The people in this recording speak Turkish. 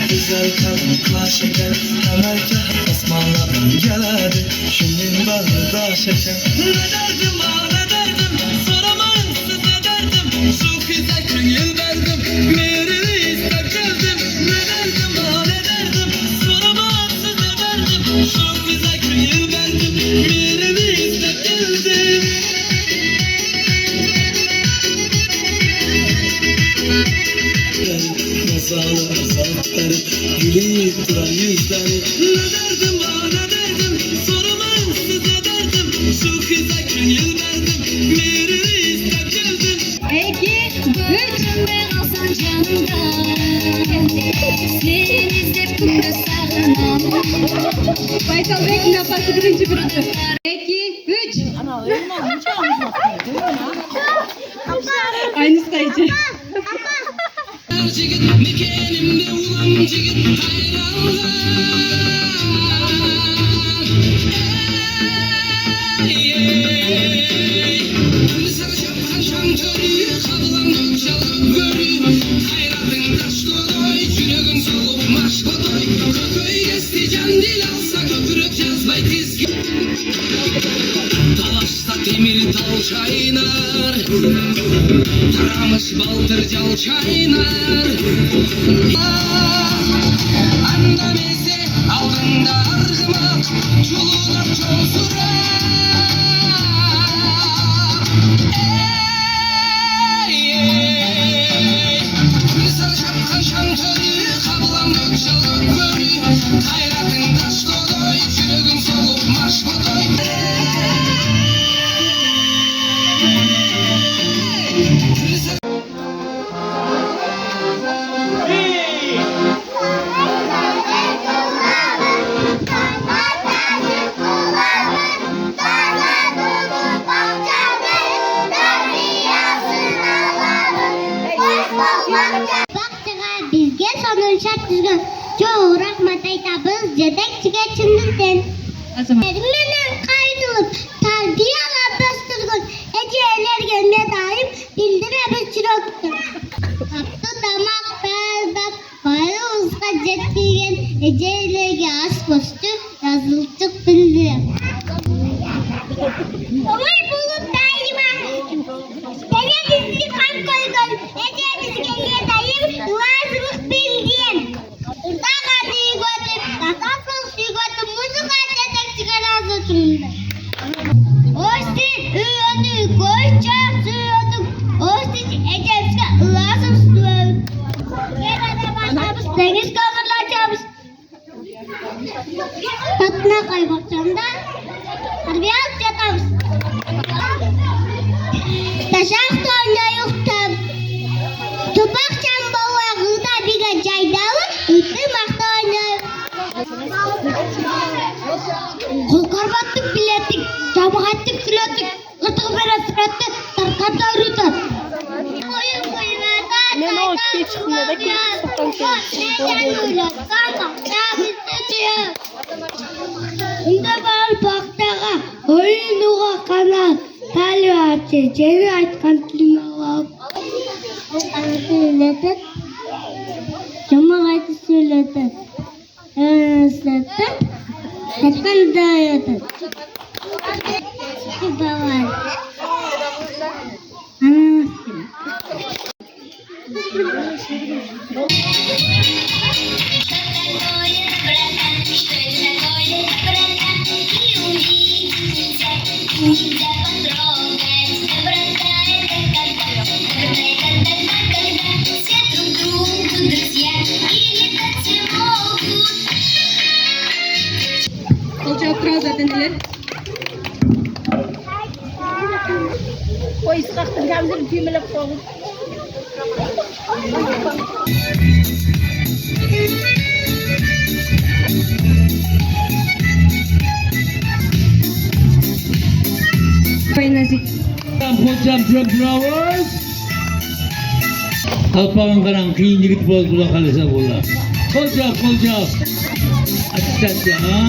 Güzel kadınla şeker, hemen asmalar geledi. Şimdi bağda şeker. Ne derdim ha ne derdim, soramayın size derdim. Şu kıza köngül verdim, meğerini istek geldim. Ne derdim ha ne derdim, soramayın size derdim. Şu kıza köngül verdim, meğerini istek geldim. Masalar saatleri, gülüp duran yüzleri. Ne derdim ha ne derdim, soramayın size derdim. Şu kıza köngül verdim, meğerini istek geldim. 2, 3 ben olsam canımda, seni izlep kumda sağlamam. Baysal Bey nafası birinci bıraktı. 2, 3. Ana öyle mi olmuş? Aynı sayıcı. Cigit mekanimde ulan cigit hayranlar. Ben sana şapkan şantörü, kadılan çalıp görü. Hayratın taş dodoy, yüreğin solup maş kodoy. Kököy kesti can dil alsa köpürüp yazbay dizgi. Talaşsa demir dal çaynar, taramış baltır cal çaynar. Anda meze aldığında argıma, çuluğuna çol sura. Kızıl şapkan şantörü, kabılan gökçalı görü. Hayratın taş dodoy, yüreğin solup maş kodoy. Baktığa bizge sonun şart düzgün. Çoğu rahmet aytabız jedekçige çındızdın. Benim kaydılıp tarbiye aladastırgın. Ece gelme daim bildiremiz çırıktır. Kaptı damak beyazdak bayı uzka jettigen. Ece as boştu yazılcık bildi. Umur bulup daima. Beni dizli kan koygun. Ece dizgeye dayım duazılık bildiğim. Urda kadıyı götüp, kakakıl suyu götüp, muzuka çetek çıkarazı sundu. Ostin, ıyödük, koşacak suyoduk. Ostin, ecemske ılasız suyoduk. Genelde başlamış, deniz kavurlaşamış. Tatına kaybakçamda, harbiye alıp yatamış. Taşak toyna yoktam. Tupak çambalı gıda biga caydalı, ıttı maktayna. Kolkar battık biletik, çabukattık sületik, kıtık bere süretti, tarkat öğrütür. Koyun kuyruğuna Ne o şey çıkmıyor da ki sokak Unda bal baktağa, oyunuğa kanal, tali açı, ceri açkan tilmağa. Söyledin, cemaati söyledin, söyledin, tekrar dayadın. Bu da var. Anasın. Olacak biraz zaten ileri. O iskaktın kendini düğmelep koyun. Nazik. Hocam çok bravo. Alpagan karan kıyın gidip bozdular kalesa bolla. Hocam. Açıkçası ha.